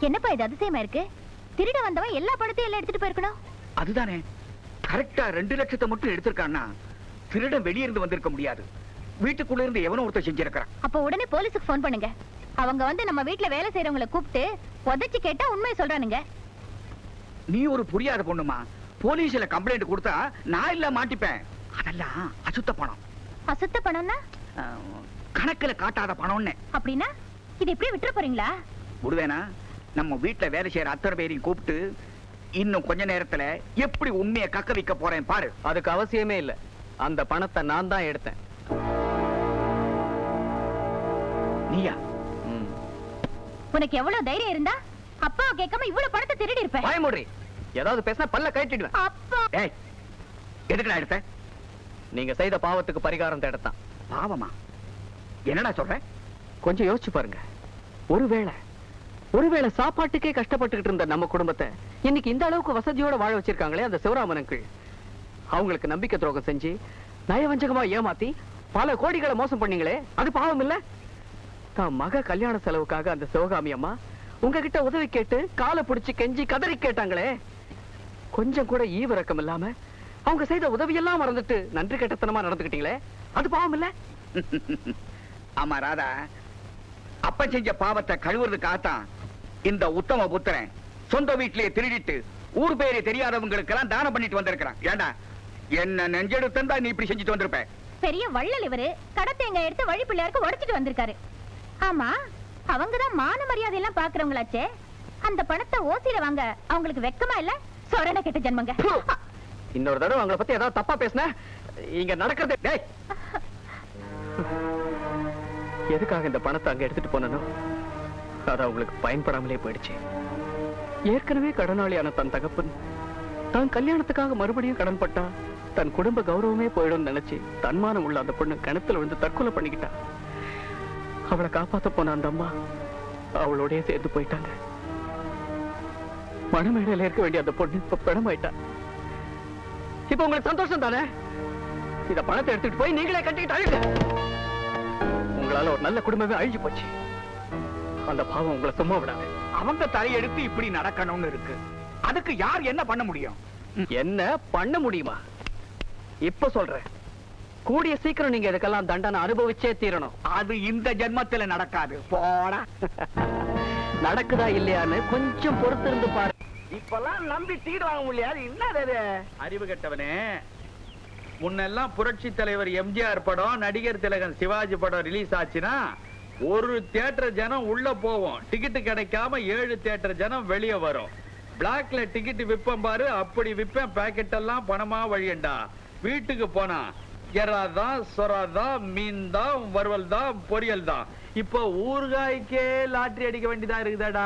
என்னப்பா இது அதிசயமா இருக்கு? திருட வந்தவன் எல்லா பணத்தையும் எல்லாம் எடுத்துட்டு போயிருக்கணும். அதுதானே கரெக்டா 2 லட்சத்தை மட்டும் எடுத்திருக்கான்னா திருடன் வெளியிருந்து வந்திருக்க முடியாது. வீட்டுக்குள்ள இருந்து எவனோ ஒருத்தர் செஞ்சிருக்கான். அப்ப உடனே போலீஸுக்கு போன் பண்ணுங்க. அவங்க வந்து நம்ம வீட்டுல வேலை செய்யறவங்களை கூப்பிட்டு உதச்சி கேட்டா உண்மையை சொல்றானுங்க. நீ ஒரு புரியாத பொண்ணுமா. போலீஸ்ல கம்ப்ளைண்ட் கொடுத்தா நான் இல்ல மாட்டிப்பேன். அதெல்லாம் அசுத்த பணம். அசுத்த பணம்னா கணக்குல காட்டாத பணம்னு. அப்படின்னா இது எப்படி விட்டுற போறீங்களா? விடுவேனா? நம்ம வீட்டுல வேலை செய்யற அத்தனை பேரையும் கூப்பிட்டு இன்னும் கொஞ்ச நேரத்துல எப்படி உண்மையை கக்க வைக்க போறேன் பாரு. அதுக்கு அவசியமே இல்ல. அந்த பணத்தை நான் தான் எடுத்தேன். நீயா? உனக்கு எவ்வளவு தைரியம் இருந்தா அப்பா கேட்காம இவ்வளவு பணத்தை திருடி இருப்ப? பயமுடி. ஏதாவது பேசினா பல்ல கட்டிடுவேன். அப்பா ஏய், எதுக்கு நான் எடுத்தேன்? நீங்க செய்த பாவத்துக்கு பரிகாரம் தேடத்தான். பாவமா? என்னடா சொல்ற? கொஞ்சம் யோசிச்சு பாருங்க. ஒருவேளை சாப்பாட்டுக்கே கஷ்டப்பட்டுக்கிட்டு இருந்த நம்ம குடும்பத்தை இன்னைக்கு இந்த அளவுக்கு வசதியோட வாழ வச்சிருக்காங்களே அந்த சிவராமன் அங்கிள். அவங்களுக்கு நம்பிக்கை துரோகம் செஞ்சு நயவஞ்சகமா ஏமாத்தி பல கோடிகளை மோசம் பண்ணீங்களே, அது பாவம் இல்ல? தான் மக கல்யாண செலவுக்காக அந்த சிவகாமி அம்மா உங்ககிட்ட உதவி கேட்டு காலை பிடிச்சு கெஞ்சி கதறி கேட்டாங்களே, கொஞ்சம் கூட ஈவிரக்கம் இல்லாம அவங்க செய்த உதவியெல்லாம் மறந்துட்டு நன்றி கெட்டத்தனமா நடந்துக்கிட்டீங்களே, அது பாவம் இல்ல? ஆமா ராதா, அப்ப செஞ்ச பாவத்தை கழுவுறதுக்காகத்தான் இந்த உத்தம புத்திரன் சொந்த வீட்டிலேயே திருடிட்டு ஊர் பேரே தெரியாதவங்களுக்கு எல்லாம் தானம் பண்ணிட்டு வந்திருக்கிறான். ஏண்டா என்ன நெஞ்செடுத்தா நீ இப்படி செஞ்சுட்டு வந்திருப்ப? பெரிய வள்ளல் இவரு. கடத்தேங்க எடுத்து வழி பிள்ளையாருக்கு உடைச்சிட்டு வந்திருக்காரு. ஆமா, அவங்கதான் மான மரியாதை எல்லாம் பாக்குறவங்களாச்சே. அந்த பணத்தை ஓசியில வாங்க அவங்களுக்கு வெக்கமா இல்ல? சொரண கெட்ட ஜென்மங்க. இன்னொரு தடவை அவங்கள பத்தி ஏதாவது தப்பா பேசின இங்க நடக்கிறது. எதுக்காக இந்த பணத்தை அங்க எடுத்துட்டு போனோ அது அவங்களுக்கு பயன்படாமலே போயிடுச்சு. ஏற்கனவே கடனாளியான தன் தகப்பன் தான் கல்யாணத்துக்காக மறுபடியும் கடன் பட்டா தன் குடும்ப கௌரவமே போயிடும் நினைச்சு தன்மானம் உள்ள அந்த பொண்ணு கிணத்துல விழுந்து தற்கொலை பண்ணிக்கிட்டா. அவளை காப்பாத்த போன அந்த அம்மா அவளோடய சேர்ந்து போயிட்டாங்க. மனமேடையில இருக்க வேண்டிய அந்த பொண்ணு இப்ப பணமாயிட்டா. இப்ப உங்களுக்கு சந்தோஷம் தானே? இந்த பணத்தை எடுத்துட்டு போய் நீங்களே கட்டிக்கிட்டு உங்களால ஒரு நல்ல குடும்பமே அழிஞ்சு போச்சு. அந்த பாவம் உங்களை சும்மா விடாது. அவங்க தலையெடுத்து இப்படி நடக்கணும்னு இருக்கு. அதுக்கு யார் என்ன பண்ண முடியும்? என்ன பண்ண முடியுமா? இப்ப சொல்றேன், கூடிய சீக்கிரம் நீங்க இதுக்கெல்லாம் தண்டனை அனுபவிச்சே தீரணும். அது இந்த ஜென்மத்துல நடக்காது. போடா. நடக்குதா இல்லையான்னு கொஞ்சம் பொறுத்து இருந்து பாரு. இப்பெல்லாம் நம்பி தீடு வாங்க முடியாது. என்ன அறிவு கெட்டவனே. முன்னெல்லாம் புரட்சி தலைவர் எம்ஜிஆர் படம், நடிகர் திலகன் சிவாஜி படம் ரிலீஸ் ஆச்சுன்னா ஒரு தியேட்டர் ஜனம் உள்ள போவோம். டிக்கெட் கிடைக்காம 7 தியேட்டர் ஜனம் வெளியே வரும். பிளாக்ல டிக்கெட் விப்பம் பாரு, அப்படி விப்பேன். பாக்கெட் எல்லாம் பணமா வழியண்டா. வீட்டுக்கு போனா எறாதான், சொராதான், மீன் தான், வறுவல் தான், பொரியல் தான். இப்ப ஊறுகாய்க்கே லாட்டரி அடிக்க வேண்டியதா இருக்குதாடா.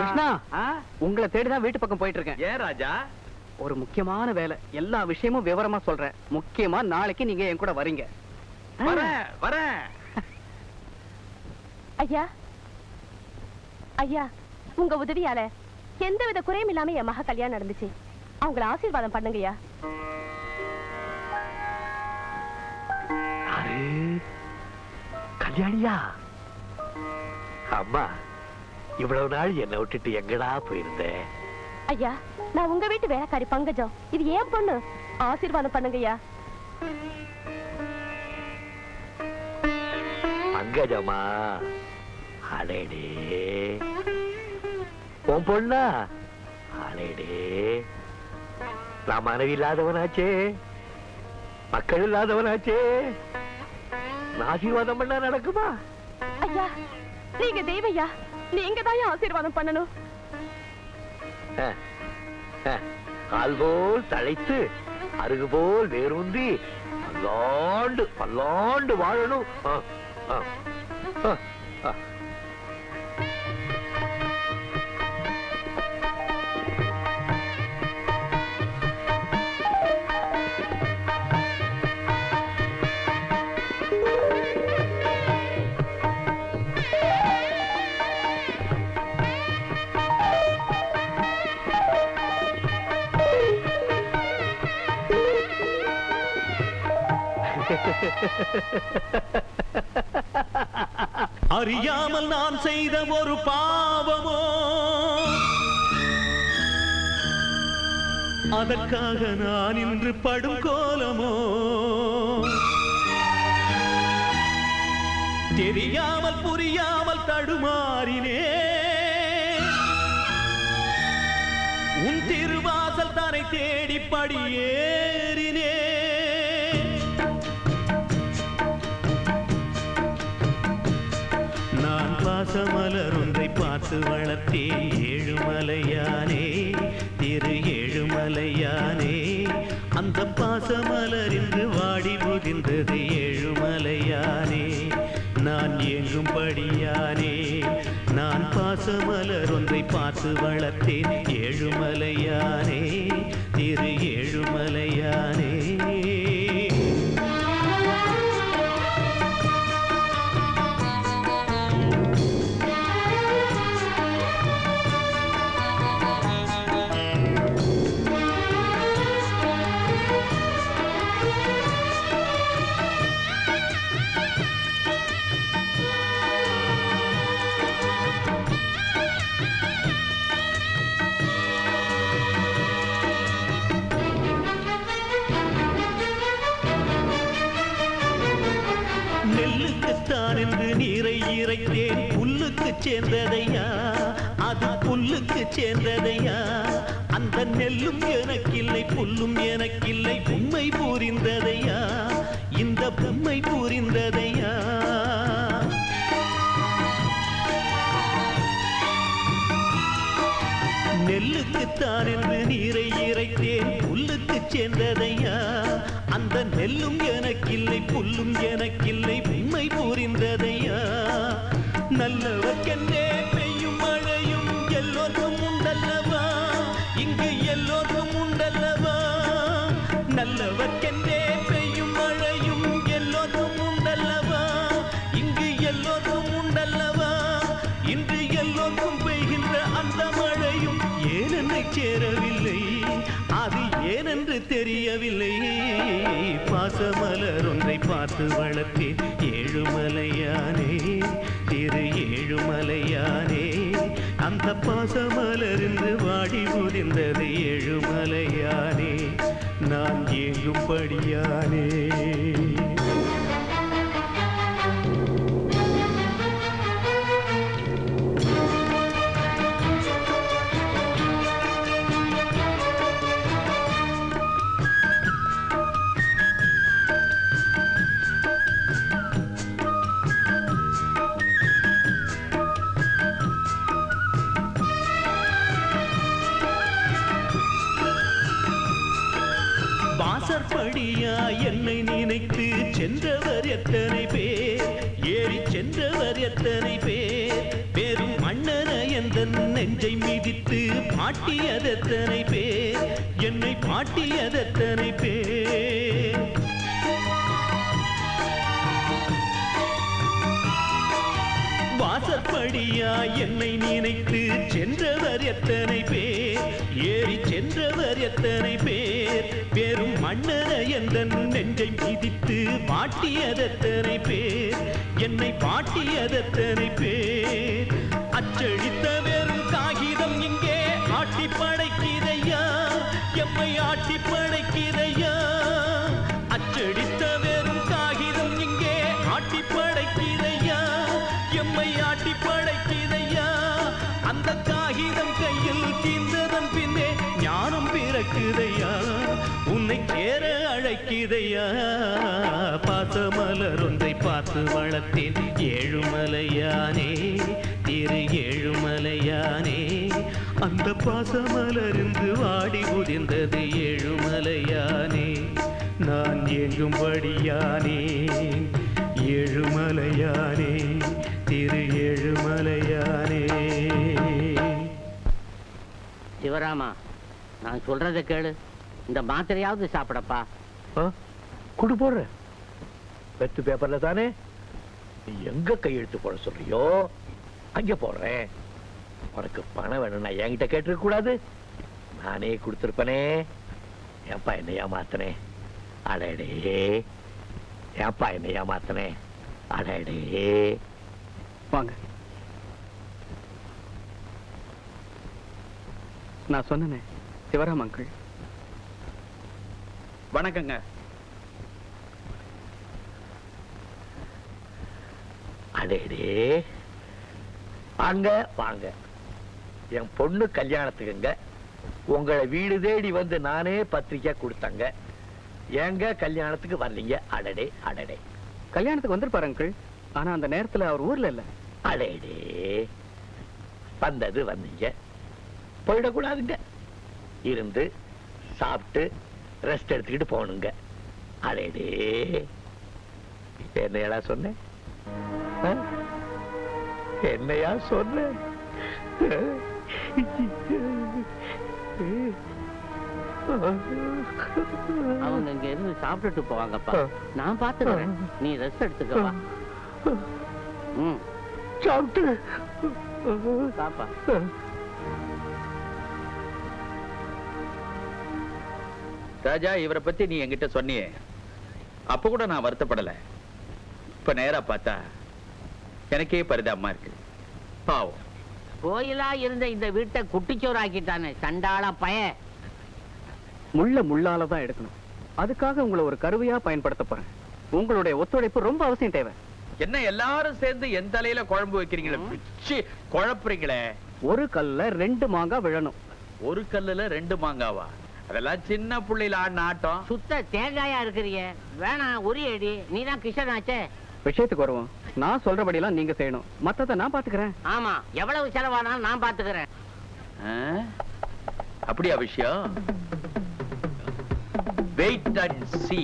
உங்களை தேடிதான் வீட்டு பக்கம் போயிட்டு இருக்கேன். ஏன் ராஜா? ஒரு முக்கியமான வேலை. எல்லா விஷயமும் விவரமா சொல்றேன். முக்கியமா நாளைக்கு நீங்க என் கூட வரீங்க. வரேன். ஐயா, ஐயா, உங்க உதவியால எந்தவித குறையும் இல்லாம என் மக கல்யாணம் நடந்துச்சு. அவங்கள ஆசீர்வாதம் பண்ணுங்கய்யா. கல்யாணியா? அம்மா, இவ்வளவு நாள் என்னை விட்டுட்டு எங்கடா போயிருந்தேன்? ஐயா, நான் உங்க வீட்டு வேலைக்காரி பங்கஜம். இது ஏன் பொண்ணு. ஆசீர்வாதம் பண்ணுங்கய்யா. பங்கஜமா? அடேடே, உன் பொண்ணா? அடேடே, நான் மனைவி இல்லாதவனாச்சே, மக்கள் இல்லாதவனாச்சே. ஆசீர்வாதம் பண்ணா நடக்குமா? ஐயா, நீங்க தெய்வையா, நீங்க தான் ஆசீர்வாதம் பண்ணணும். ஆள்போல் தழைத்து அருகு போல் வேரூன்றி பல்லாண்டு பல்லாண்டு வாழணும். அறியாமல் நான் செய்த ஒரு பாவமோ அதற்காக நான் இன்று படும் கோலமோ தெரியாமல் புரியாமல் தடுமாறினே உன் திருவாசல் தானை தேடி படியேறினே நான் பாசமலர் ஒன்றை பார்த்து வளர்த்தேன் ஏழுமலையானே திரு ஏழுமலையானே அந்த பாசமலர் இன்று வாடி முதிர்ந்தது ஏழுமலையானே நான் ஏங்கும்படியானே நான் பாசமலர் ஒன்றை பார்த்து வளர்த்தேன் ஏழுமலையானே திரு ஏழுமலையானே நெல்லுக்குத்தான் என்று நீரை இறைத்தேன் புல்லுக்கு சேர்ந்ததையா அது புல்லுக்கு சேர்ந்ததையா அந்த நெல்லும் எனக்கில்லை புல்லும் எனக்கில்லை உண்மை புரிந்ததையா இந்த உண்மை புரிந்ததையா நெல்லுக்குத்தான் என்று நீரை இறைத்தேன் புல்லுக்கு சேர்ந்ததையா அந்த நெல்லும் எனக்கில்லை புல்லும் எனக்கில்லை உண்மை புரிந்ததையா நல்லவர்க்கென்றே பெய்யும் மழையும் எல்லோருக்கும் உண்டல்லவா இங்கு எல்லோருக்கும் உண்டல்லவா நல்லவர்க்கென்றே பெய்யும் மழையும் எல்லோருக்கும் உண்டல்லவா இங்கு எல்லோருக்கும் உண்டல்லவா இன்று எல்லோருக்கும் பெய்கின்ற அந்த மழையும் ஏனென்னை சேரவில்லை அது ஏனென்று தெரியவில்லை பாசமலர் ஒன்றை பார்த்து வளர்த்தேன் ஏழுமலையானே திரு ஏழுமலையானே அந்த பாசமலர் இன்று வாடி முதிர்ந்தது ஏழுமலையானே நான் ஏங்கும்படியானே வாசற்படியா என்னை நினைத்து சென்றவர் எத்தனை பேர் ஏறி சென்றவர் எத்தனை பேர் பெரும் மன்னன என்ற நெஞ்சை மிதித்து பாட்டியதெத்தனை பேர் என்னை பாட்டியதெத்தனை பேர் வாசற்படியா என்னை நினைத்து சென்றவர் எத்தனை பேர் ஏறி சென்றவர் எத்தனை பேர் பெரும் மன்னன என்ற நெஞ்சை மிதித்து பாட்டியதெத்தனை பேர் என்னை பாட்டியதெத்தனை பேர் அச்சடித்த வெறும் காகிதம் இங்கே ஆட்டி படைக்கிறையா எம்மை ஆட்டி படைக்கிறையா அச்சடித்த வெறும் காகிதம் இங்கே ஆட்டி படைக்கிறையா எம்மை ஆட்டி படைக்கிறையா அந்த காகிதம் கையில் தீர்ந்ததன் பின்னே ஞானம் பிறக்குதையா உன்னை சேர அழைக்குதையா பாசமலர் ஒன்றை பார்த்து வளர்த்தேன் ஏழுமலையானே திரு ஏழுமலையானே அந்த பாசமலர் இன்று வாடி முதிர்ந்தது ஏழுமலையானே நான் ஏங்கும்படியானே ஏழுமலையானே திரு ஏழுமலையானே சிவராமா நான் சொல்றத கேளு இந்த மாத்திரையாவது சாப்பிடப்பா குடு போடுற வெத்து பேப்பர்ல தானே நீ எங்க கையெழுத்து போட சொல்றியோ அங்க போடுறேன் உனக்கு பணம் வேணும்னா என்கிட்ட கேட்டிருக்க கூடாது நானே கொடுத்திருப்பனே ஏப்பா என்ன ஏமாத்தனே அடடே ஏப்பா என்ன ஏமாத்தனே அடடே வாங்க நான் சொன்னேனே சிவராம் அங்கிள் வணக்கங்க. அடேடே, வாங்க வாங்க. என் பொண்ணு கல்யாணத்துக்குங்க உங்களை வீடு தேடி வந்து நானே பத்திரிக்கை கொடுத்தங்க. எங்க கல்யாணத்துக்கு வரலீங்க? அடடே அடடே. கல்யாணத்துக்கு வந்திருப்பாரு அங்கிள். ஆனா அந்த நேரத்துல அவர் ஊர்ல இல்ல. அடேடே, வந்தது வந்தீங்க, போயிடக்கூடாதுங்க. இருந்து சாப்பிட்டு ரெஸ்ட் எடுத்துக்கிட்டு போகணுங்க. அடேடே, என்னையா சொன்னேன்? என்னையா சொன்னேன்? அவங்க இங்க இருந்து சாப்பிட்டுட்டு போவாங்கப்பா. நான் பாத்துக்கிறேன், நீ ரெஸ்ட் எடுத்துக்கவா. சாப்பிட்டு பாப்பா. ராஜா, இவரை பத்தி நீ என்கிட்ட சொன்னியே, அப்ப கூட நான் வருத்தப்படல. இப்ப நேரா பார்த்தா எனக்கே பரிதாபமா இருக்கு. பாவம். கோயிலா இருந்த இந்த வீட்டை குட்டிச்சோறு ஆக்கிட்டானே சண்டாள பய. முள்ள முள்ளால தான் எடுக்கணும். அதுக்காக உங்களை ஒரு கருவியா பயன்படுத்த போறேன். உங்களுடைய ஒத்துழைப்பு ரொம்ப அவசியம் தேவை. என்ன எல்லாரும் சேர்ந்து என் தலையில குழம்பு வைக்கிறீங்களே, பிச்சு குழப்புறீங்களே. ஒரு கல்ல 2 மாங்காய் விழணும். ஒரு கல்லுல 2 மாங்காவா? அதெல்லாம் சின்ன புள்ளையில ஆடின ஆட்டம். சுத்த தேங்காயா இருக்கிறீங்க. வேணாம், ஒரு அடி. நீதான் கிருஷ்ணன் ஆச்சே. விஷயத்துக்கு வருவோம். நான் சொல்றபடி எல்லாம் நீங்க செய்யணும். மத்தத நான் பாத்துக்கிறேன். ஆமா, எவ்வளவு செலவானாலும் நான் பாத்துக்கிறேன். அப்படியா விஷயம்? வெயிட் அண்ட் சீ.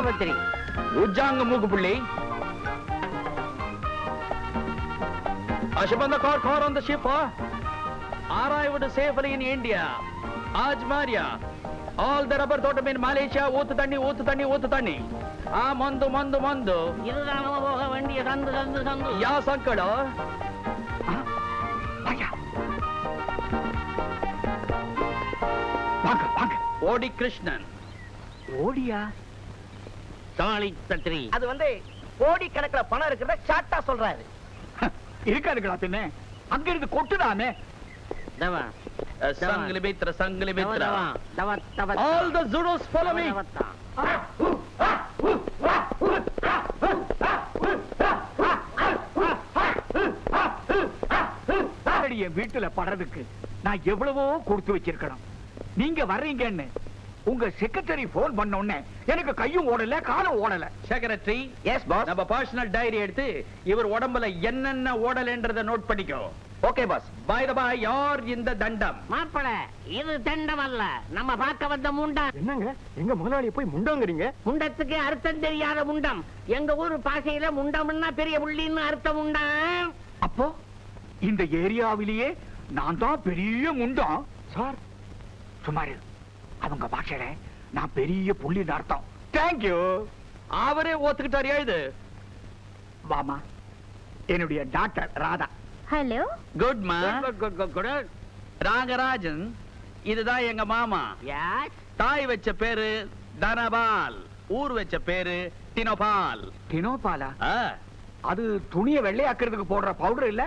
பத்திரி உஜாங்க மூக்கு புள்ளி. Ashbanda car on the ship, arrived safely in India. Aaj Maria. All the rubber taught in Malaysia, ஊத்து தண்ணி. மந்து. இதுதான் போக வேண்டிய சந்து. யா சங்கடா. வாங்க. ஓடி கிருஷ்ணன். ஓடியா? தாளி பத்திரி. அது கோடி கணக்குல பணம் இருக்கிறத ஷார்ட்டா சொல்றாரு. இருக்காதுங்களா பின்ன? அங்க இருந்து கொட்டுதானே. சங்கிலி மித்ரா. தவ. All the Zulus follow me. என் வீட்டுல படுறதுக்கு நான் எவ்வளவோ கொடுத்து வச்சிருக்கணும். நீங்க வர்றீங்கன்னு உங்க செக்ரட்டரி போன் பண்ண உடனே எனக்கு கையும் ஓடல காலும் ஓடல. Secretary, yes boss. நம்ம பர்சனல் டைரி எடுத்து இவர் உடம்புல என்னென்ன ஓடலன்றத நோட் பண்ணிக்கோ. Okay boss. By the by, யார் இந்த தண்டம்? மாப்பிள, இது தண்டம் அல்ல, நம்ம பார்க்க வந்த முண்டம். என்னங்க எங்க முதலாளியை போய் முண்டங்கிறீங்க? முண்டத்துக்கு அர்த்தம் தெரியாத முண்டம். எங்க ஊரு பாசையில முண்டம்னா பெரிய புள்ளின்னு அர்த்தம் முண்டம். அப்போ இந்த ஏரியாவிலேயே நான் தான் பெரிய முண்டம். சார் சுமாரு, அவங்க பாஷையில நான் பெரிய புள்ளி அர்த்தம். தேங்க்யூ. அவரே ஓத்துக்கிட்டார். எழுது. வாமா, என்னுடைய டாக்டர் ராதா. ஹலோ. குட் மா. ராகராஜன், இதுதான் எங்க மாமா. தாய் வச்ச பேரு தனபால், ஊர் வச்ச பேரு டினோபால். டினோபாலா? அது துணிய வெள்ளையாக்குறதுக்கு போடுற பவுடர் இல்ல?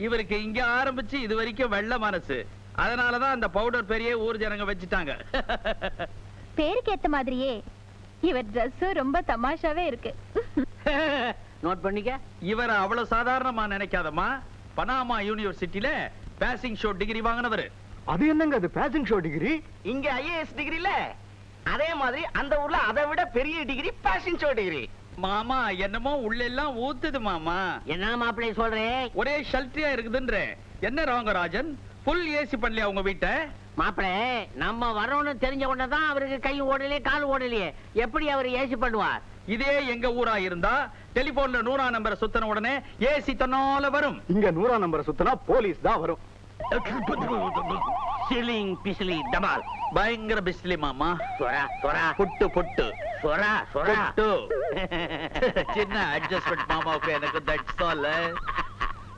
இவருக்கு இங்க ஆரம்பிச்சு இது வரைக்கும் வெள்ள மனசு. அதனாலதான் அந்த பவுடர் பெரிய ஊர் ஜனங்க வச்சுட்டாங்க. பேருக்கு ஏத்த மாதிரியே இவர் Dress ரொம்ப தமாஷாவே இருக்கு. நோட் பண்ணிக்க. இவரை அவ்வளவு சாதாரணமா நினைக்காதம்மா. பனாமா யூனிவர்சிட்டியில பாசிங் ஷோ டிகிரி வாங்கினவர். அது என்னங்க அது பேஷன் ஷோ டிகிரி? இங்க ஐஏஎஸ் டிகிரில அதே மாதிரி அந்த ஊர்ல அதை விட பெரிய டிகிரி பேஷன் ஷோ டிகிரி. மாமா என்னமோ உள்ளெல்லாம் ஊத்துது மாமா. என்ன மாப்பிள்ளை சொல்றேன்? ஒரே ஷல்ட்ரியா இருக்குதுன்ற. என்ன ராங்கராஜன், ஃபுல் ஏசி பண்ணலையா உங்க வீட்டை? மாப்பிளே நம்ம வரோன்னு தெரிஞ்ச உடனேதான் அவருக்கு கை ஓடலையே கால் ஓடலையே, எப்படி அவர் ஏசி பண்ணுவார்? இதே எங்க ஊரா இருந்தா டெலிபோன்ல 100ஆம் நம்பரை சுத்தன உடனே ஏசி தன்னால வரும். இங்க 100ஆம் நம்பரை சுத்தினா போலீஸ் தான் வரும். சிலிங் பிசிலி டமால். பயங்கர பிஸ்லி மாமா. சொரா சொரா புட்டு புட்டு சொரா சொரா. புட்டு. சின்ன அட்ஜஸ்ட்மெண்ட் மாமாவுக்கு எனக்கு தட்ஸ் ஆல்.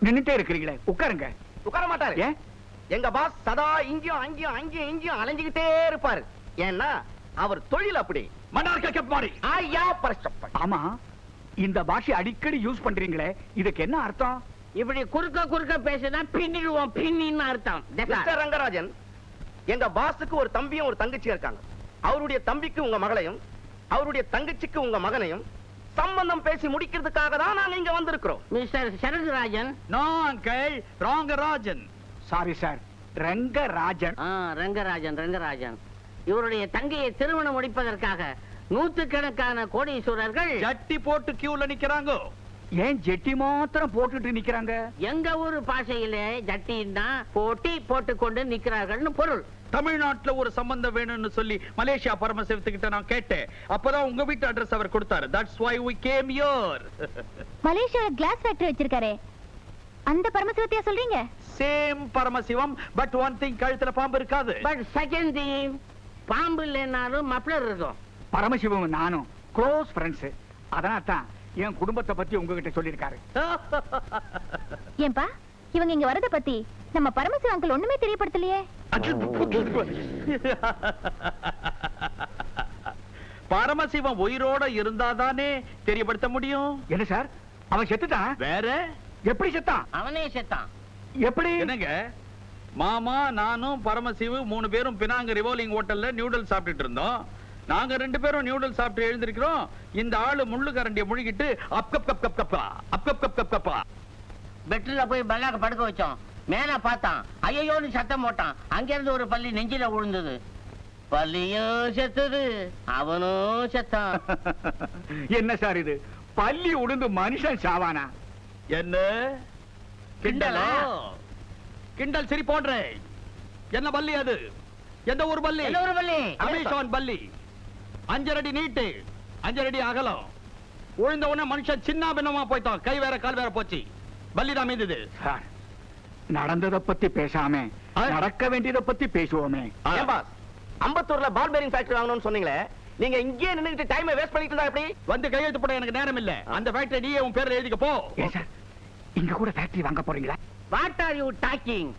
நின்னுட்டே இருக்கிறீங்களே, உட்காருங்க. உட்கார மாட்டாரு. ஏன்? எங்க பாஸ் சதா இங்கேயும் அங்கேயும் அங்கேயும் இங்கேயும் அலைஞ்சுக்கிட்டே இருப்பாரு. ஏன்னா அவர் தொழில் அப்படி. மன்னார்க்க கெப்பாரி. ஆயா பரஸ்டப்ப. ஆமா, இந்த பாஷை அடிக்கடி யூஸ் பண்றீங்களே, இதுக்கு என்ன அர்த்தம்? இப்படி குறுக்க பேசினா பின்னிடுவோம், பின்னின்னு அர்த்தம். மிஸ்டர் ரங்கராஜன், எங்க பாஸுக்கு ஒரு தம்பியும் ஒரு தங்கச்சியும் இருக்காங்க. அவருடைய தம்பிக்கு உங்க மகளையும் அவருடைய தங்கச்சிக்கு உங்க மகனையும் சம்பந்தம் பேசி முடிக்கிறதுக்காக தான் நாங்க இங்க வந்திருக்கிறோம். Mister Sarathrajan. No uncle, Rangarajan. Sorry sir, Rangarajan. Rangarajan இவருடைய தங்கையை திருமணம் முடிப்பதற்காக நூற்றுக்கணக்கான கோடீஸ்வரர்கள் ஜட்டி போட்டு கியூல நிக்கிறாங்க. ஏன் ஜெட்டி மாத்திரம் போட்டுட்டு நிக்கிறாங்க? எங்க ஊரு பாஷையிலே ஜட்டின்னா போட்டுக்கொண்டு நிக்கிறார்கள்னு பொருள். தமிழ்நாட்டுல ஒரு சம்பந்தம் வேணும்னு சொல்லி மலேசியா பரமசிவத்துக்கிட்ட நான் கேட்டேன். அப்பதான் உங்க வீட்டு அட்ரஸ் அவர் கொடுத்தாரு. That's why we came here. மலேசியால கிளாஸ் ஃபேக்டரி வச்சிருக்காரே, அந்த பரமசிவத்தையா சொல்றீங்க? Same Paramasivam, but one thing, கழுத்துல பாம்பு இருக்காது. பட் செகண்ட் திங், பாம்பு இல்லைனாலும் மப்ளர் இருக்கும். பரமசிவம் நானும் க்ளோஸ் ஃப்ரெண்ட்ஸ். அதனால தான் என் குடும்பத்தை பத்தி உங்ககிட்ட சொல்லிருக்காரு. ஏன்பா இவங்க இங்க வரத பத்தி நம்ம பரமசிவ அங்கிள் ஒண்ணுமே தெரியப்படுத்தலையே? பரமசிவம் உயிரோட இருந்தாதானே தெரியப்படுத்த முடியும். என்ன சார், அவன் செத்துட்டான்? வேற எப்படி செத்தான்? அவனே செத்தான். எப்படி? என்னங்க, மாமா நானும் பரமசிவு 3 பேரும் பினாங்க ரிவால்விங் ஹோட்டல்ல நியூடல் சாப்பிட்டுட்டு இருந்தோம். நாங்க 2 பேரும் நியூடல் சாப்பிட்டு எழுந்திருக்கிறோம். இந்த ஆளு முள்ளு கரண்டிய முழுகிட்டு அப்கப் கப் கப் கப்பா அப்கப் கப் கப் கப்பா. பெட்ல போய் பல்லாக்க படுக்க வச்சோம். மேல பார்த்தான், ஐயோன்னு சத்தம் போட்டான். அங்க இருந்து ஒரு பள்ளி நெஞ்சில விழுந்தது. பள்ளியும் செத்துது, அவனும் செத்தான். என்ன சார் இது, பள்ளி உளுந்து மனுஷன் சாவானா? என்ன கிண்டலா? கிண்டல் சரி போன்றேன். என்ன பல்லி அது? எந்த ஊர் பல்லி? என்ன ஒரு பள்ளி? அமேசான் பல்லி. 5 அடி நீட்டு, 5 அடி அகலம். உழுந்த உடனே மனுஷன் சின்ன பின்னமா போய்தான். கை வேற கால் வேற போச்சு. பல்லி தான் மீந்தது. சார், நடந்தத பத்தி பேசாம நடக்க வேண்டியத பத்தி பேசுவோமே. ஏன் பாஸ், அம்பத்தூர்ல பால் பேரிங் ஃபேக்டரி வாங்கணும்னு சொன்னீங்களே, நீங்க இங்கே நின்னுட்டு டைமை வேஸ்ட் பண்ணிட்டு இருந்தா எப்படி? வந்து கையெழுத்து போட எனக்கு நேரம் இல்ல. அந்த ஃபேக்டரி நீயே உன் பேர்ல எழுதிக்க போ. ஏன் சார், இங்க கூட ஃபேக்டரி வாங்க போறீங்களா? What are you talking?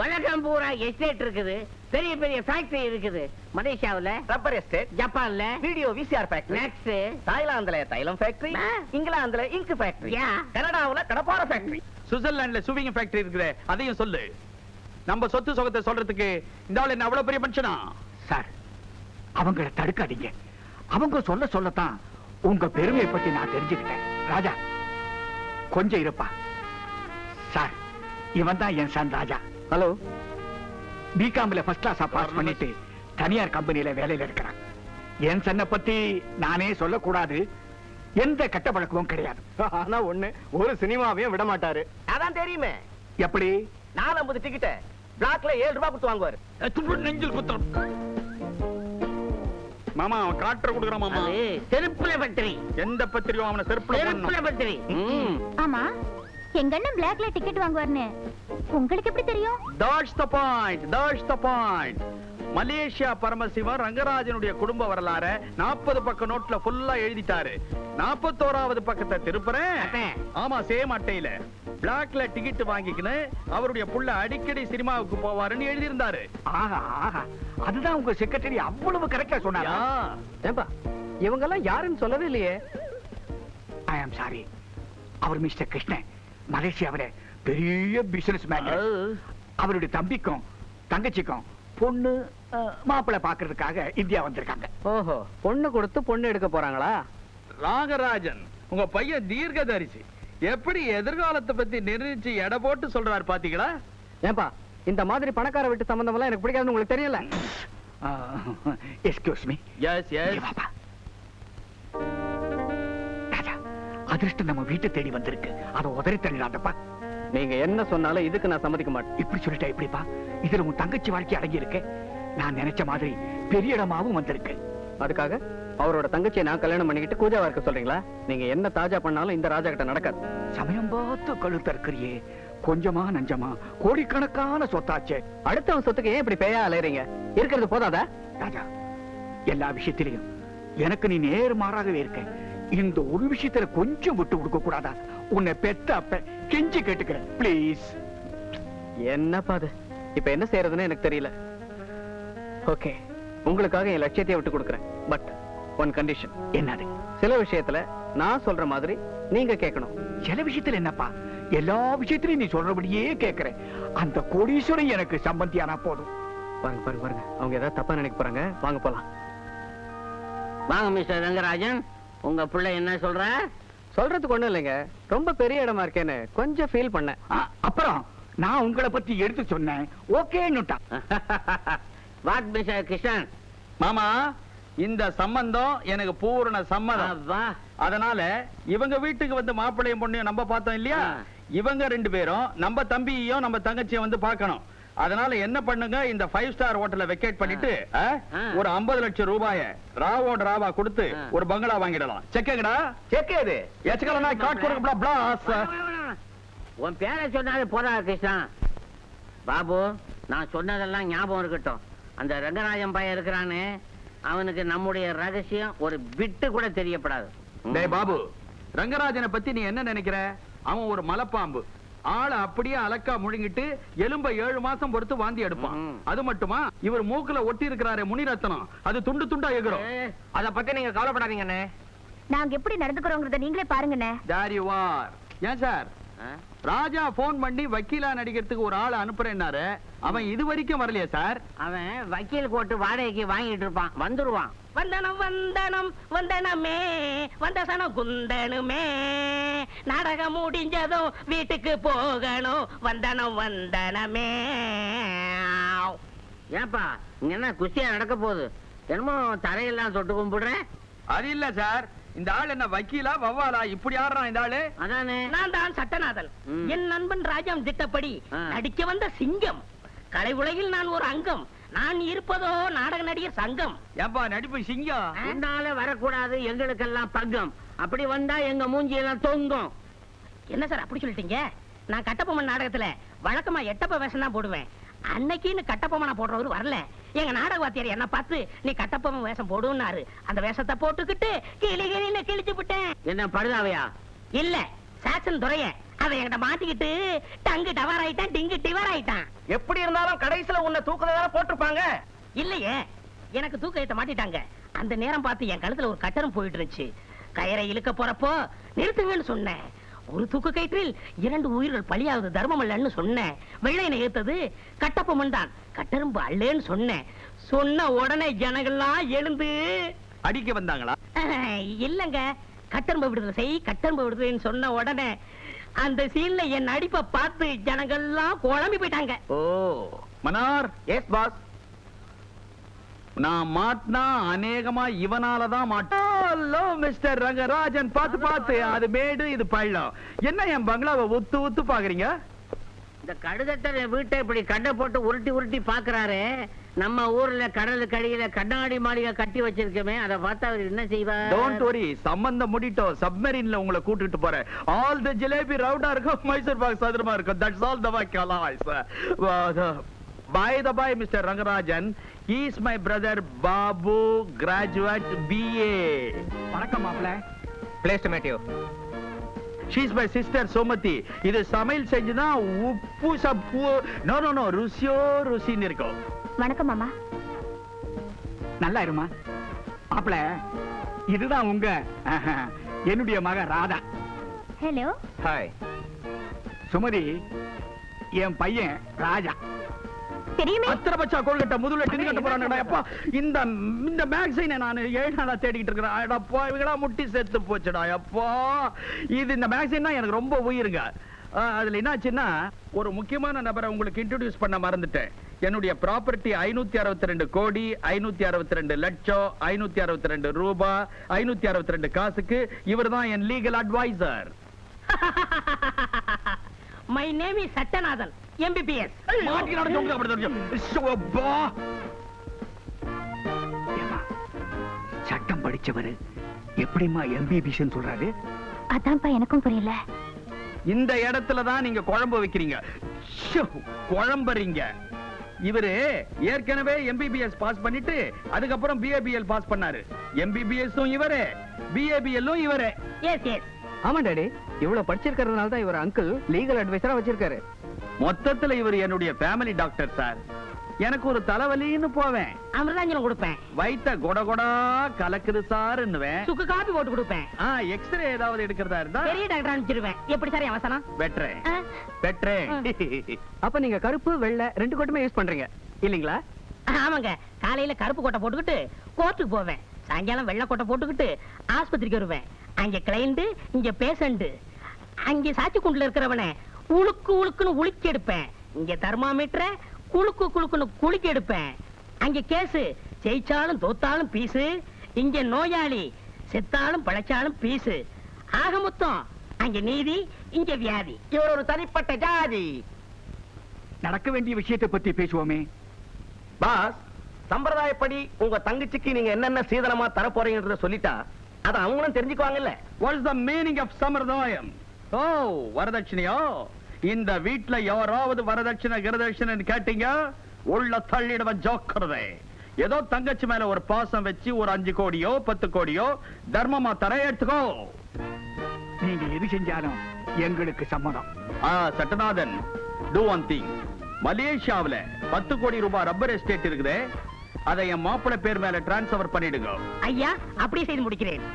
உலகம் பூரா எஸ்டேட் இருக்குது, பெரிய பெரிய ஃபேக்டரி இருக்குது. மலேசியாவுல ரப்பர் எஸ்டேட், ஜப்பான்ல வீடியோ விசிஆர் ஃபேக்டரி, நெக்ஸ்ட் தாய்லாந்துல தைலம் ஃபேக்டரி, இங்கிலாந்துல இங்க் ஃபேக்டரி, கனடாவுல கடப்பார ஃபேக்டரி, சுவிட்சர்லாந்துல சுவிங் ஃபேக்டரி இருக்குது. அதையும் சொல்லு. நம்ம சொத்து சுகத்தை சொல்றதுக்கு இந்த ஆள் என்ன அவ்வளவு பெரிய மனுஷனா? சார், அவங்கள தடுக்காதீங்க. அவங்க சொல்லத்தான் உங்க பெருமையை பத்தி நான் தெரிஞ்சுக்கிட்டேன். ராஜா, கொஞ்சம் இருப்பா. சார், இவன் தான் என் சன் ராஜா. ஹலோ. பிகாம்ல ஃபர்ஸ்ட் கிளாஸா பாஸ் பண்ணிட்டு தனியார் கம்பெனியில வேலையில இருக்கிறான். என் சன்னை பத்தி நானே சொல்லக்கூடாது. எந்த கெட்ட பழக்கமும் கிடையாது. ஆனா ஒண்ணு, ஒரு சினிமாவையும் விட மாட்டாரு. அதான் தெரியுமே. எப்படி? 450 டிக்கெட் பிளாக்ல 7 ரூபாய் கொடுத்து வாங்குவாரு. நெஞ்சில் குத்தம். மாமா அவன் காட்டுற கொடுக்குறான் மாமா. செருப்புல பத்திரி. எந்த பத்திரியும் அவனை செருப்புல பத்திரி. ஆமா, எங்க அண்ணன் பிளாக்ல டிக்கெட் வாங்குவார்னு உங்களுக்கு எப்படி தெரியும்? That's the point. That's the point. Malaysia Paramasivam ரங்கராஜனுடைய குடும்ப வரலாற 40 பக்க நோட்ல ஃபுல்லா எழுதிட்டாரு. 41வது பக்கத்தை திருப்புறேன். ஆமா, சேம் அட்டையில பிளாக்ல டிக்கெட் வாங்கிக்கின்னு அவருடைய புள்ள அடிக்கடி சினிமாவுக்கு போவாருன்னு எழுதி இருந்தாரு. ஆஹா ஆஹா, அதுதான் உங்க செக்ரட்டரி அவ்வளவு கரெக்டா சொன்னாரா? ஏன்பா இவங்க எல்லாம் யாருன்னு சொல்லவே இல்லையே. I am sorry. அவர் மிஸ்டர் கிருஷ்ணன், மலேசியாவில பெரிய பிசினஸ் மேன். அவருடைய தம்பிக்கும் தங்கச்சிக்கும் பொண்ணு மாப்பிள்ளை பாக்குறதுக்காக இந்தியா வந்திருக்காங்க. ஓஹோ, பொண்ணு கொடுத்து பொண்ணு எடுக்க போறாங்களா? ராகராஜன், உங்க பையன் தீர்க்கதரிசி. எப்படி எதிர்காலத்தை பத்தி நிர்ணயிச்சு எடை போட்டு சொல்றாரு பாத்தீங்களா? ஏன்பா இந்த மாதிரி பணக்கார வீட்டு சம்பந்தம் எல்லாம் எனக்கு பிடிக்காதுன்னு உங்களுக்கு தெரியல? Excuse me. Yes yes. Raja, அதிர்ஷ்டம் நம்ம வீட்டை தேடி வந்திருக்கு. அதை உதறி தள்ளிடாதப்பா. நீங்க என்ன சொன்னாலும் இதுக்கு நான் சம்மதிக்க மாட்டேன். இப்படி சொல்லிட்டா எப்படிப்பா? இதுல உன் தங்கச்சி வாழ்க்கை அடங்கி இருக்கு. நான் நினைச்ச மாதிரி பெரிய இடமாவும் வந்திருக்கு. அதுக்காக அவரோட தங்கச்சியை நான் கல்யாணம் பண்ணிக்கிட்டு கூஜாவா இருக்க சொல்றீங்களா? நீங்க என்ன தாஜா பண்ணாலும் இந்த ராஜா கிட்ட நடக்காது. சமயம் பார்த்து கழுத்த இருக்கிறியே, கொஞ்சமா நஞ்சமா கோடிக்கணக்கான சொத்தாச்சே. அடுத்தவன் சொத்துக்கு ஏன் இப்படி பேயா அலையறீங்க? இருக்கிறது போதாதா? ராஜா, எல்லா விஷயத்திலையும் எனக்கு நீ நேர்மாறாகவே இருக்க. இந்த ஒரு விஷயத்துல கொஞ்சம் விட்டு கொடுக்க கூடாதா? உன்னை பெத்த அப்ப கெஞ்சி கேட்டுக்கிறேன், பிளீஸ். என்னப்பா அது? இப்ப என்ன செய்யறதுன்னு எனக்கு தெரியல. ஓகே, உங்களுக்காக என் லட்சியத்தை விட்டு கொடுக்குறேன். But one condition. என்னது? சில விஷயத்துல நான் சொல்ற மாதிரி நீங்க கேட்கணும். சில விஷயத்துல என்னப்பா? எல்லா விஷயத்திலையும் நீ சொல்றபடியே கேட்கிறேன். அந்த கோடீஸ்வரன் எனக்கு சம்பந்தியானா போதும். பாருங்க பாருங்க பாருங்க, அவங்க ஏதாவது தப்பா நினைக்க போறாங்க. வாங்க போலாம். வாங்க மிஸ்டர் ரங்கராஜன், உங்க பிள்ளை என்ன சொல்ற? சொல்றதுக்கு ஒண்ணும் இல்லைங்க, ரொம்ப பெரிய இடமா இருக்கேன்னு கொஞ்சம் ஃபீல் பண்ணேன். அப்புறம் நான் உங்களை பத்தி எடுத்து சொன்னேன், ஓகேன்னுட்டான். What mister Krishnan? மாமா, இந்த சம்பந்தம் எனக்கு பூரண சம்மதம். வா. அதனால இவங்க வீட்டுக்கு வந்து மாப்பிள்ளையும் பொண்ணையும் நம்ம பார்த்தோம் இல்லையா, இவங்க 2 பேரும் நம்ம தம்பியையும் நம்ம தங்கச்சியை வந்து பார்க்கணும். அதனால என்ன பண்ணுங்க, இந்த 5 ஸ்டார் ஹோட்டலை வெக்கேட் பண்ணிட்டு ஒரு 50 லட்சம் ரூபாய ராவோட ராவா கொடுத்து ஒரு பங்களா வாங்கிடலாம். செக்கங்கடா? கேட்காது. எச்சக்கலனா காட் கொடுக்க பிளாஸ். உன் பேரை சொன்னாலே போதா கிருஷ்ணா. பாபு, நான் சொன்னதெல்லாம் ஞாபகம் இருக்கட்டும். அந்த ரங்கராஜன் பையன் இருக்கிறானே, அவனுக்கு நம்முடைய ரகசியம் ஒரு பிட்டு கூட தெரியப்படாது. டேய் பாபு, ரங்கராஜனை பத்தி நீ என்ன நினைக்கிற? அவன் ஒரு மலைப்பாம்பு. ஆளை அப்படியே அலக்கா முழுங்கிட்டு எலும்ப 7 மாசம் பொறுத்து வாந்தி எடுப்பான். அது மட்டுமா, இவர் மூக்குல ஒட்டி இருக்கிறாரே முனிரத்னம், அது துண்டு துண்டா எகிறோம். அத பத்தி நீங்க கவலைப்படாதீங்கண்ணே. நாங்க எப்படி நடந்துக்கிறோங்கிறத நீங்களே பாருங்கண்ணே. There you are. ஏன் சார், ராஜா போன் பண்ணி வக்கீலா நடிக்கிறதுக்கு ஒரு ஆளை அனுப்புறேன்னாரு, அவன் இது வரைக்கும் வரலையா சார்? அவன் வக்கீல் கோட்டு வாடகைக்கு வாங்கிட்டு இருப்பான், வந்துருவான். வந்தனம் வந்தனம் வந்தனமே வந்தசனம் குந்தனுமே, நாடகம் முடிஞ்சதும் வீட்டுக்கு போகணும், வந்தனம் வந்தனமே. ஏப்பா, இங்க என்ன குஸ்தியா நடக்க போகுது? என்னமோ தரையெல்லாம் தொட்டு கும்பிடுறேன். அது இல்ல சார், இந்த ஆள் என்ன வக்கீலா வவ்வாலா இப்படி ஆடுறான் இந்த ஆளு? அதானே. நான் தான் சட்டநாதன். என் நண்பன் ராஜாம் திட்டப்படி நடிக்க வந்த சிங்கம். கலை உலகில் நான் ஒரு அங்கம். நான் இருப்பதோ நாடக நடிகர் சங்கம். ஏன்பா நடிப்பு சிங்கம்? என்னால வரக்கூடாது, எங்களுக்கெல்லாம் பங்கம். அப்படி வந்தா எங்க மூஞ்சி எல்லாம் தொங்கும். என்ன சார் அப்படி சொல்லிட்டீங்க? நான் கட்டபொம்மன் நாடகத்துல வழக்கமா எட்டப்ப வேஷம் தான் போடுவேன். அன்னைக்குன்னு கட்டபொம்மனா போடுறவரு வரல. எங்க நாடக வாத்தியார் என்ன பார்த்து நீ கட்டபொம்மன் வேஷம் போடுன்னாரு. அந்த வேஷத்தை போட்டுக்கிட்டு கிளி கிளின்னு கிழிச்சு விட்டேன். என்ன படுதாவையா? இல்ல, சாக்சன் துறைய. அவன் என்கிட்ட மாட்டிக்கிட்டு டங்கு டவர் ஆயிட்டான், டிங்கு டிவர் ஆயிட்டான். எப்படி இருந்தாலும் கடைசியில உன்னை தூக்கல போட்டிருப்பாங்க. இல்லையே, எனக்கு தூக்க ஏத்த மாட்டிட்டாங்க. அந்த நேரம் பார்த்து என் கழுத்துல ஒரு கட்டரம் போயிட்டு இருந்துச்சு. கயிறை இழுக்க போறப்போ நிறுத்துங்கன்னு சொன்னேன். ஒரு தூக்கு கயிற்றில் 2 உயிர்கள் பலியாவது தர்மம் அல்லன்னு சொன்னேன். வெள்ளையனை ஏத்தது கட்டப்பொம்மன் தான், கட்டரும்பு அல்லேன்னு சொன்னேன். சொன்ன உடனே ஜனங்கள்லாம் எழுந்து அடிக்க வந்தாங்களா? இல்லங்க, கட்டரும்பு விடுதலை செய், கட்டரும்பு விடுதலைன்னு சொன்ன உடனே அந்த சீன்ல என் நடிப்பை பார்த்து ஜனங்கள்லாம் குழம்பி போயிட்டாங்க. ஓ மனார். Yes boss. நான் மாட்டினா அநேகமா இவனாலதான் மாட்டோ. மிஸ்டர் ரங்கராஜன், பார்த்து பார்த்து, அது மேடு இது பள்ளம். என்ன என் பங்களாவை உத்து உத்து பாக்குறீங்க? இந்த கடுதட்டர் வீட்டை இப்படி கட்டை போட்டு உருட்டி உருட்டி பாக்குறாரு. நம்ம ஊர்ல கடலுக்கு அடியில கண்ணாடி மாளிகை கட்டி வச்சிருக்கமே, அதை பார்த்தா அவர் என்ன செய்வார்? டோன்ட் வரி, சம்பந்தம் முடிட்டோம். சப்மரீன்ல உங்களை கூட்டிட்டு போறேன். ஆல் தி ஜிலேபி ரவுண்டா இருக்கும், மைசூர் பாக் சதுரமா இருக்கும். That's all the vocalise. By the by, Mr. Rangarajan, he is my brother Babu, graduate BA. வணக்கம் மாப்ள. Pleased to meet you. She is my sister Somati. இது சமையல் செஞ்சுதான் உப்பு சப்பு நோ ருசியோ ருசின்னு இருக்கும். வணக்கம் மாமா. நல்லா இருமா மாப்ள. இதுதான் உங்க என்னுடைய மக ராதா. ஹலோ. ஹாய். சுமதி என் பையன் ராஜா. தெரியுமே. அத்தனை பச்சா கோல்கட்ட முதல்ல டின்னு கட்ட போறானடா. அப்பா, இந்த மேக்ஸைனை நான் 7 நாளா தேடிக்கிட்டு இருக்கேன். அடப்பா, இவங்களா முட்டி செத்து போச்சுடா. அப்பா, இது இந்த மேக்ஸைன்னா எனக்கு ரொம்ப உயிருங்க. அதுல என்னாச்சுன்னா, ஒரு முக்கியமான நபரை உங்களுக்கு இன்ட்ரோடியூஸ் பண்ண மறந்துட்டேன். என்னுடைய ப்ராப்பர்ட்டி 562 கோடி 562 லட்சம் 562 ரூபாய் 562 காசுக்கு இவர் தான் என் legal adviser. My name is Sattanathan MBBS. மாட்டிக்கினாலும் சொல்லுங்க அப்படி தெரியும். அப்பா. ஏம்மா, சட்டம் படிச்சவரு எப்படிம்மா MBBS சொல்றாரு? அதான்ப்பா எனக்கும் புரியல. இந்த இடத்துல தான் நீங்க குழம்பு வைக்கிறீங்க, குழம்புறீங்க. இவரு ஏற்கனவே MBBS பாஸ் பண்ணிட்டு அதுக்கப்புறம் BABL பாஸ் பண்ணாரு. MBBS-ம் இவரே, BABL-ம் இவரே. S S. ஆமா டாடி, இவ்வளவு படிச்சிருக்கிறதுனால தான் இவர் அங்கிள் லீகல் அட்வைசரா வச்சிருக்காரு. மொத்தத்துல இவர் என்னுடைய ஃபேமிலி டாக்டர் சார். எனக்கு ஒரு தலைவலின்னு போவேன், அமிர்தாஞ்சலம் கொடுப்பேன். வயித்த கொடகொடா கலக்குது சார்ன்னுவேன். சுக்கு காபி போட்டு கொடுப்பேன். எக்ஸ்ரே ஏதாவது எடுக்கிறதா இருந்தா பெரிய டாக்டர் அனுப்பிச்சிருவேன். எப்படி சார் அவசரம்? வெட்டுறேன் ஆ. வெட்டுறேன். அப்ப நீங்க கருப்பு வெள்ளை ரெண்டு கோட்டுமே யூஸ் பண்றீங்க இல்லீங்களா? ஆமாங்க, காலையில கருப்பு கோட்டை போட்டுக்கிட்டு கோர்ட்டுக்கு போவேன், சாயங்காலம் வெள்ளை கோட்டை போட்டுக்கிட்டு ஆஸ்பத்திரிக்கு வருவேன். அங்க கிளைண்ட், இங்க பேஷண்ட். அங்க சாட்சி குண்டுல இருக்கிறவனை உழுக்கு உழுக்குன்னு உலுக்கி எடுப்பேன். இங்க தெர்மாமீட்டரை குளுக்கு குளுக்குன்னு குலுக்கி எடுப்பேன். அங்க கேஸ், ஜெயிச்சாலும் தோத்தாலும் பீசு. இங்க நோயாளி, செத்தாலும் பழைச்சாலும் பீசு. ஆக மொத்தம் அங்க நீதி, இங்க வியாதி. இவர் ஒரு தனிப்பட்ட ஜாதி. நடக்க வேண்டிய விஷயத்தை பத்தி பேசுவோமே. பாஸ், சம்பிரதாயப்படி உங்க தங்கச்சிக்கு நீங்க என்னென்ன சீதனமா தர போறீங்கன்றத சொல்லிட்டா அத அவங்களும் தெரிஞ்சுக்குவாங்கல்ல. What is the meaning of சம்பிரதாயம்? ஓ, வரதட்சணையோ? இந்த வீட்ல யாராவது வரதட்சணை கிரதட்சணைன்னு கேட்டீங்க, உள்ள தள்ளிடுவ ஜோக்கிறதே. ஏதோ தங்கச்சி மேல ஒரு பாசம் வச்சு ஒரு 5 கோடியோ 10 கோடியோ தர்மமா தர எடுத்துக்கோ. நீங்க எது செஞ்சாலும் எங்களுக்கு சம்மதம். Sattanathan, do one thing. மலேசியாவுல 10 கோடி ரூபாய் ரப்பர் எஸ்டேட் இருக்குதே, அதை என் மாப்பிள்ளை பேர் மேல டிரான்ஸ்பர் பண்ணிடுங்க. ஐயா, அப்படியே செய்து முடிக்கிறேன்.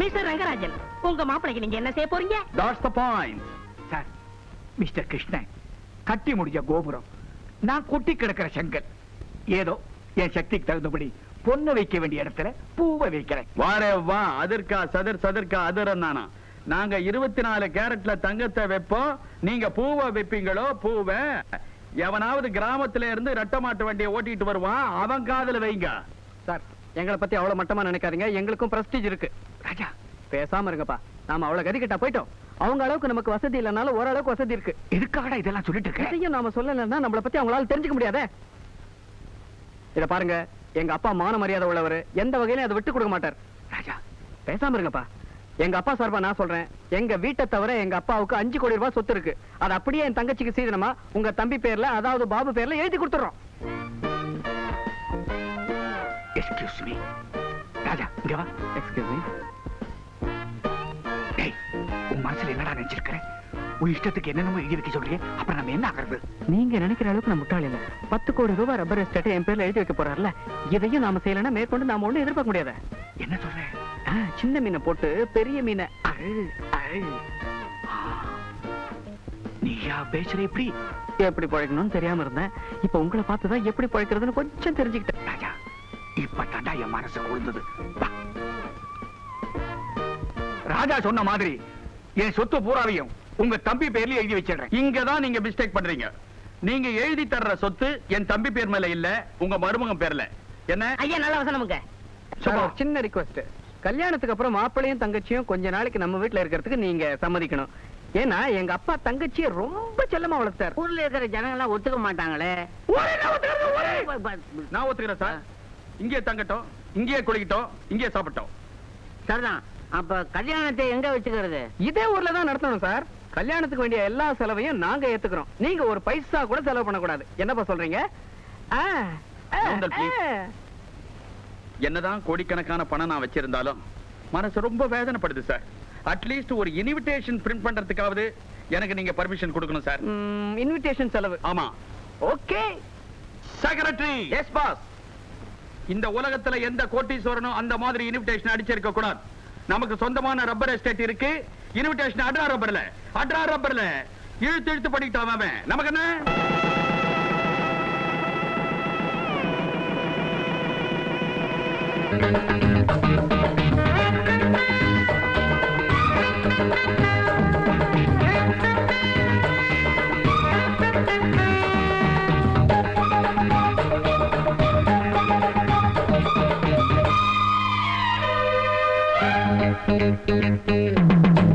மிஸ்டர் ரங்கராஜன், உங்க மாப்பிளைக்கு நீங்க என்ன செய்ய போறீங்க? That's the point. Sir, mister Krishnan கட்டி முடிஞ்ச கோபுரம், நான் கொட்டி கிடக்கிற செங்கல். ஏதோ என் சக்திக்கு தகுந்தபடி பொண்ணு வைக்க வேண்டிய இடத்துல பூவை வைக்கிறேன். வாரே வா, அதற்கா சதற்கா அதிரன்னானா. நாங்க 24 கேரட்ல தங்கத்தை வைப்போம், நீங்க பூவை வைப்பீங்களோ? பூவை எவனாவது கிராமத்துல இருந்து ரெட்ட மாட்டு வண்டியை ஓட்டிட்டு வருவான், அவன் காதுல வைங்க. சார், எங்களை பத்தி அவ்வளவு மட்டமா நினைக்காதீங்க, எங்களுக்கும் பிரஸ்டீஜ் இருக்கு. ராஜா, பேசாம இருங்கப்பா, நாம அவ்வளவு கதி கிட்ட போயிட்டோம். அவங்க அளவுக்கு நமக்கு வசதி இல்லைனாலும் ஓரளவுக்கு வசதி இருக்கு. எதுக்காகடா இதெல்லாம் சொல்லிட்டு இருக்க? இதையும் நாம சொல்லலைன்னா நம்மளை பத்தி அவங்களால தெரிஞ்சுக்க முடியாதே. இத பாருங்க, எங்க அப்பா மான மரியாதை உள்ளவர், எந்த வகையிலும் அதை விட்டு கொடுக்க மாட்டார். ராஜா, பேசாம இருங்கப்பா. எங்க அப்பா சார்பா நான் சொல்றேன், எங்க வீட்டை தவிர எங்க அப்பாவுக்கு 5 கோடி ரூபாய் சொத்து இருக்கு. அது அப்படியே என் தங்கச்சிக்கு சீதனமா உங்க தம்பி பேர்ல, அதாவது பாபு பேர்ல எழுதி கொடுத்துறோம். Excuse me. ராஜா, இங்க வா. Excuse me. டேய், உன் மனசுல என்னடா நினைச்சிருக்கிற? உன் இஷ்டத்துக்கு என்னென்னமோ எழுதி வைக்க சொல்றீங்க, அப்புறம் நம்ம என்ன ஆகிறது? நீங்க நினைக்கிற அளவுக்கு நான் முட்டாள் இல்ல. 10 கோடி ரூபாய் ரப்பர் எஸ்டேட் என் பேர்ல எழுதி வைக்க போறாருல, இதையும் நாம செய்யலன்னா மேற்கொண்டு நாம ஒண்ணு எதிர்பார்க்க முடியாத. என்ன சொல்ற? சின்ன மீனை போட்டு பெரிய மீனை நீயா பேசுற? எப்படி எப்படி பழைக்கணும்னு தெரியாம இருந்தேன். இப்ப உங்களை பார்த்துதான் எப்படி பழைக்கிறதுன்னு கொஞ்சம் தெரிஞ்சுக்கிட்டேன். ராஜா, இப்ப தாண்டா என் மனசு கொழுந்தது. வா. ராஜா சொன்ன மாதிரி என் சொத்து பூராவையும் உங்க தம்பி பேர்ல எழுதி வச்சிடுறேன். இங்கதான் நீங்க மிஸ்டேக் பண்றீங்க. நீங்க எழுதி தர்ற சொத்து என் தம்பி பேர் மேல இல்ல, உங்க மருமகன் பேர்ல. என்ன? ஐயா, நல்ல வசனமுங்க. சார், ஒரு சின்ன ரிக்வெஸ்ட். கல்யாணத்துக்கு அப்புறம் மாப்பிள்ளையும் தங்கச்சியும் கொஞ்ச நாளைக்கு நம்ம வீட்டுல இருக்கிறதுக்கு நீங்க சம்மதிக்கணும். ஏன்னா எங்க அப்பா தங்கச்சியை ரொம்ப செல்லமா வளர்த்தார். ஊர்ல இருக்கிற ஜனங்க எல்லாம் ஒத்துக்க மாட்டாங்களே. நான் ஒத்துக்கிறேன் சார். இங்கே தங்கட்டும், இங்கே குளிக்கட்டும், இங்கே சாப்பிட்டோம். சரிதான். அப்ப கல்யாணத்தை எங்க வச்சுக்கிறது? இதே ஊர்ல தான் நடத்தணும் சார். கல்யாணத்துக்கு வேண்டிய எல்லா செலவையும் நாங்க ஏத்துக்கிறோம். நீங்க ஒரு பைசா கூட செலவு பண்ணக்கூடாது. என்னப்பா சொல்றீங்க? Roundel, please. என்னதான் கோடிக்கணக்கான பணம் நான் வச்சிருந்தாலும் மனசு ரொம்ப வேதனைப்படுது சார். அட்லீஸ்ட் ஒரு இன்விடேஷன் பிரிண்ட் பண்றதுக்காவது எனக்கு நீங்க பர்மிஷன் கொடுக்கணும் சார். இன்விடேஷன் செலவு. ஆமா. Okay secretary. Yes boss. இந்த உலகத்துல எந்த கோட்டீஸ்வரனும் அந்த மாதிரி இன்விடேஷன் அடிச்சிருக்க கூடாது. நமக்கு சொந்தமான ரப்பர் எஸ்டேட் இருக்கு. இன்விடேஷன் அட்ரா ரப்பர்ல இழுத்து இழுத்து பண்ணிட்டான் அவன். நமக்கு என்ன?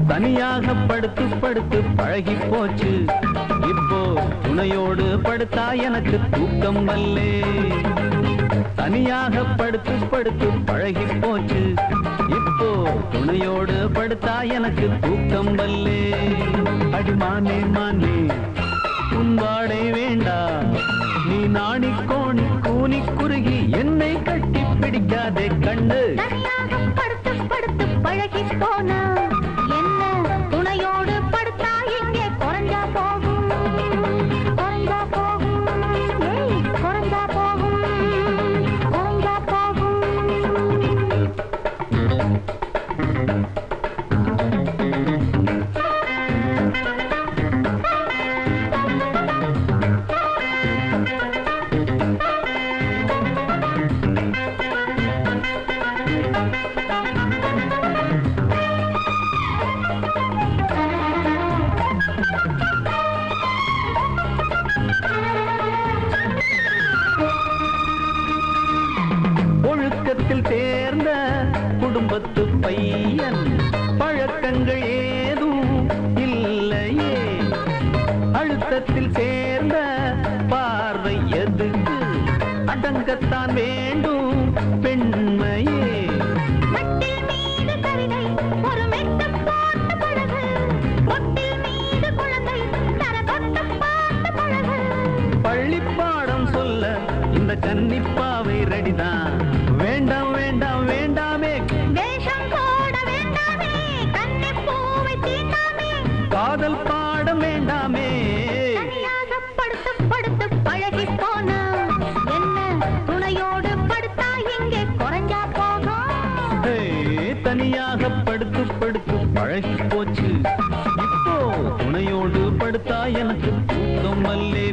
தனியாக படுத்து படுத்து பழகி போச்சு இப்போ துணையோடு படுத்தா எனக்கு தூக்கம் வல்லே தனியாக படுத்து படுத்து பழகி போச்சு இப்போ துணையோடு படுத்தா எனக்கு தூக்கம் வல்லே அடிமானே மானே உன் வாடை வேண்டாம் நீ நாணி கோணி கூனி குறுகி என்னை கட்டி பிடிக்காதே கண்ணு தனியாக படுத்து படுத்து பழகி போனா என்ன துணையோடு படுத்தா எங்கே குறைஞ்சா போகும் குறைஞ்சா போகும் ஏய், குறைஞ்சா போகும் குறைஞ்சா போகும் ஒழுக்கத்தில் தேர்ந்த குடும்பத்து பையன் பழக்கங்கள் ஏதும் இல்லையே அழுத்தத்தில் சேர்ந்த பார்வை எதுக்கு அடங்கத்தான் வேண்டும் பெண்மையே மட்டில் மீது கவிதை ஒரு மெட்டு போட்டு பழகு மொட்டில் மீது குழந்தை தரகொட்டு பார்த்து பழகு பள்ளிப்பாடம் சொல்ல இந்த கன்னிப்பாவை ரெடிதான் வேண்டாம் வேண்டாம் வேண்டாமே வேஷம் போட வேண்டாமே கண்ணிப் பூவை தீண்டாமே காதல் பாடம் வேண்டாமே தனியாக படுத்து படுத்து பழகி போனா என்ன துணையோடு படுத்தா இங்கே குறைஞ்சா போகும் ஹே, தனியாக படுத்து படுத்து பழகி போச்சு இப்போ துணையோடு படுத்தா எனக்கு தூக்கம் வல்லே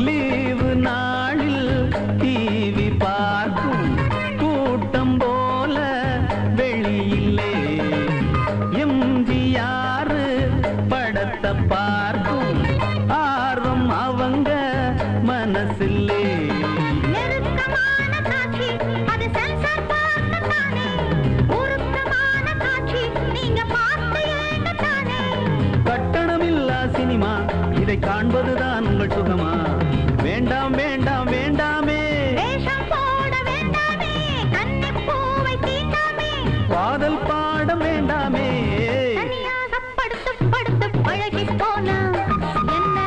லீவு நாளில் டிவி பார்க்கும் கூட்டம் போல வெளியிலே எம்ஜிஆர் படத்தை பார்க்கும் ஆர்வம் அவங்க மனசிலே நெருக்கமான காட்சி அது சென்சார் பார்க்கத்தானே உருக்கமான காட்சி நீங்க பார்த்து ஏங்கத்தானே கட்டணமில்லா சினிமா இதை காண்பதுதான் உங்கள் சுகமா வேண்டாம் வேண்டாம் வேண்டாமே வேஷம் போட வேண்டாமே கண்ணிப் பூவை தீண்டாமே காதல் பாடம் வேண்டாமே தனியாக படுத்து படுத்து பழகி போனா என்ன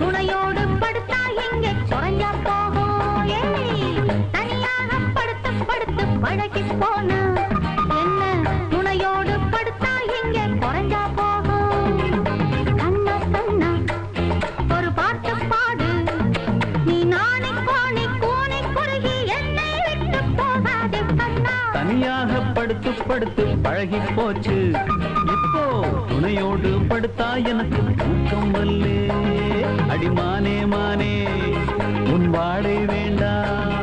துணையோடு படுத்தா எங்கே குறைஞ்சா போகும் ஏய், தனியாக படுத்து படுத்து பழகி போனா என்ன துணையோடு படுத்தா எங்கே குறைஞ்சா போகும் கண்ணா கண்ணா ஒரு பாட்டு பாடு நீ நாணி கோணி கூனி குறுகி என்னை விட்டு போகாதே கண்ணா தனியாக படுத்து படுத்து பழகி போச்சு இப்போ துணையோடு படுத்தா எனக்கு தூக்கம் வல்லே அடிமானே மானே உன் வாடை வேண்டாம்